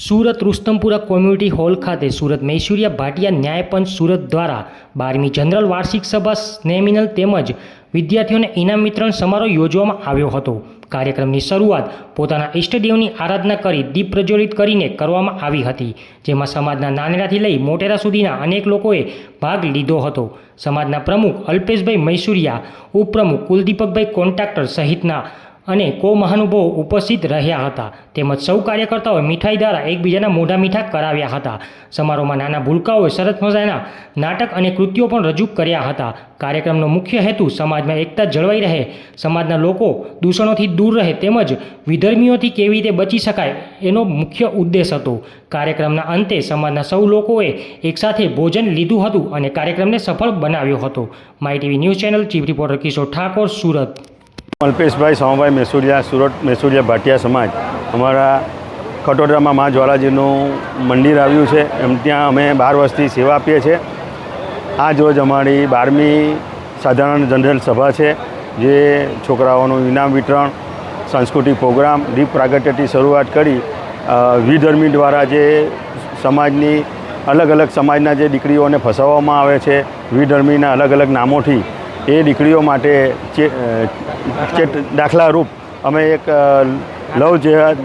Surat Rustampura community hall ખાતે સુરત મૈસુરિયા ભાટિયા ન્યાયપંચ સુરત દ્વારા 12મી general વાર્ષિક સભા સેમિનલ તેમજ વિદ્યાર્થીઓને ઇનામ વિતરણ સમારોહ યોજવામાં આવ્યો હતો। કાર્યક્રમની શરૂઆત પોતાના ઇષ્ટદેવની આરાધના કરી દીપ પ્રજ્વલિત કરીને કરવામાં આવી હતી, જેમાં સમાજના નાનેડાથી લઈ મોટેરા સુધીના અનેક લોકોએ ભાગ લીધો હતો। સમાજના પ્રમુખ અલ્પેશભાઈ મૈસુરિયા, ઉપપ્રમુખ કુલદીપકભાઈ કોન્ટ્રાક્ટર સહિતના અને કો મહાનુભાવો ઉપસ્થિત રહ્યા હતા, તેમજ સૌ કાર્યકર્તાઓએ મીઠાઈ દ્વારા એકબીજાના મોઢા મીઠા કરાવ્યા હતા। સમારોહમાં નાના ભૂલકાઓએ સરસ મજાના નાટક અને કૃતિઓ પણ રજૂ કર્યા હતા। કાર્યક્રમનો મુખ્ય હેતુ સમાજમાં એકતા જળવાઈ રહે, સમાજના લોકો દૂષણોથી દૂર રહે તેમજ વિધર્મીઓથી કેવી રીતે બચી શકાય એનો મુખ્ય ઉદ્દેશ હતો। કાર્યક્રમના અંતે સમાજના સૌ લોકોએ એકસાથે ભોજન લીધું હતું અને કાર્યક્રમને સફળ બનાવ્યો હતો। My TV news channel chief reporter Kishor Thakor, Surat. Alpeshbhai Sombhai Maisuria, Surat Maisuria Bhatia સમાજ અમારા ખટોદરામાં મા જ્વાલાજીનું મંદિર આવ્યું છે, એમ ત્યાં અમે 12 વર્ષથી સેવા આપીએ છીએ। આજ રોજ અમારી 12મી સાધારણ જનરલ સભા છે, જે છોકરાઓનું ઇનામ વિતરણ, સાંસ્કૃતિક પ્રોગ્રામ, દીપ પ્રાગટ્યથી શરૂઆત કરી વિધર્મી દ્વારા જે સમાજની અલગ અલગ સમાજના જે દીકરીઓને ફસાવવામાં આવે છે વિધર્મીના અલગ અલગ નામોથી, એ દીકરીઓ માટે દાખલારૂપ અમે એક લવ જેહાદ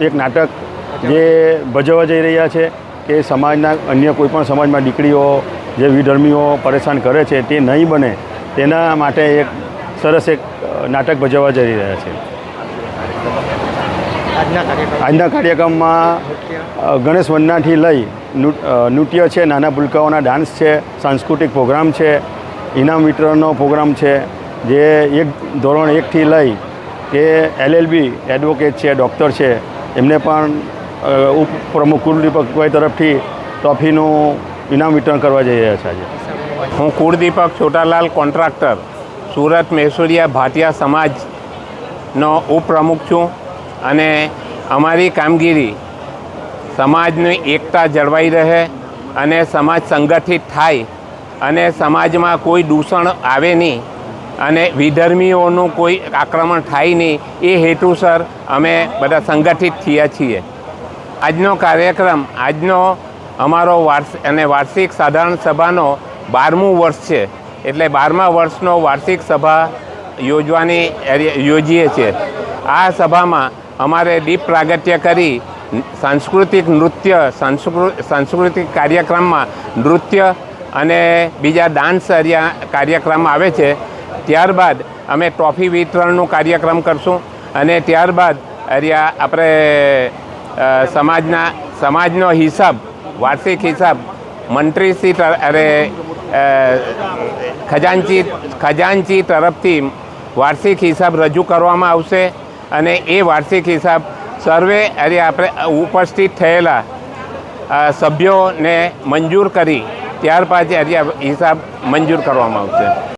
એક નાટક જે ભજવવા જઈ રહ્યા છે કે સમાજના અન્ય કોઈપણ સમાજમાં દીકરીઓ જે વિધર્મીઓ પરેશાન કરે છે તે નહીં બને, તેના માટે એક સરસ એક નાટક ભજવવા જઈ રહ્યા છે। આજના કાર્યક્રમમાં ગણેશ વંદનાથી લઈ નૃત્ય છે, નાના ભૂલકાઓના ડાન્સ છે, સાંસ્કૃતિક પ્રોગ્રામ છે, ઇનામ વિતરણનો પ્રોગ્રામ છે, જે ધોરણ 1થી લઈ કે LLB એડવોકેટ છે, ડૉક્ટર છે, એમને પણ ઉપપ્રમુખ કુલદીપકભાઈ તરફથી ટ્રોફીનું ઇનામ વિતરણ કરવા જઈ રહ્યા છે। આજે હું કુલદીપક છોટાલાલ કોન્ટ્રાક્ટર સુરત મૈસુરિયા ભાટિયા સમાજનો ઉપપ્રમુખ છું અને અમારી કામગીરી સમાજની એકતા જળવાઈ રહે અને સમાજ સંગઠિત થાય અને સમાજમાં કોઈ દૂષણ આવે નહીં અને વિધર્મીઓનું કોઈ આક્રમણ થાય નહીં, એ હેતુસર અમે બધા સંગઠિત થયા છીએ। આજનો કાર્યક્રમ, આજનો અમારો વાર્ષિક સાધારણ સભાનો 12મું વર્ષ છે, એટલે 12મા વર્ષનો વાર્ષિક સભા યોજીએ છીએ। આ સભામાં અમારે દીપ પ્રાગટ્ય કરી સાંસ્કૃતિક નૃત્ય, સાંસ્કૃતિક કાર્યક્રમમાં નૃત્ય અને બીજા ડાન્સ કાર્યક્રમ આવે છે। ત્યારબાદ અમે ટ્રોફી વિતરણનું કાર્યક્રમ કરશું અને ત્યારબાદ આપણે સમાજનો હિસાબ, વાર્ષિક હિસાબ મંત્રીશ્રી ખજાનચી તરફથી વાર્ષિક હિસાબ રજૂ કરવામાં આવશે અને એ વાર્ષિક હિસાબ સર્વે આપણે ઉપસ્થિત થયેલા સભ્યોને મંજૂર કરી ત્યાર પછી હિસાબ મંજૂર કરવામાં આવશે।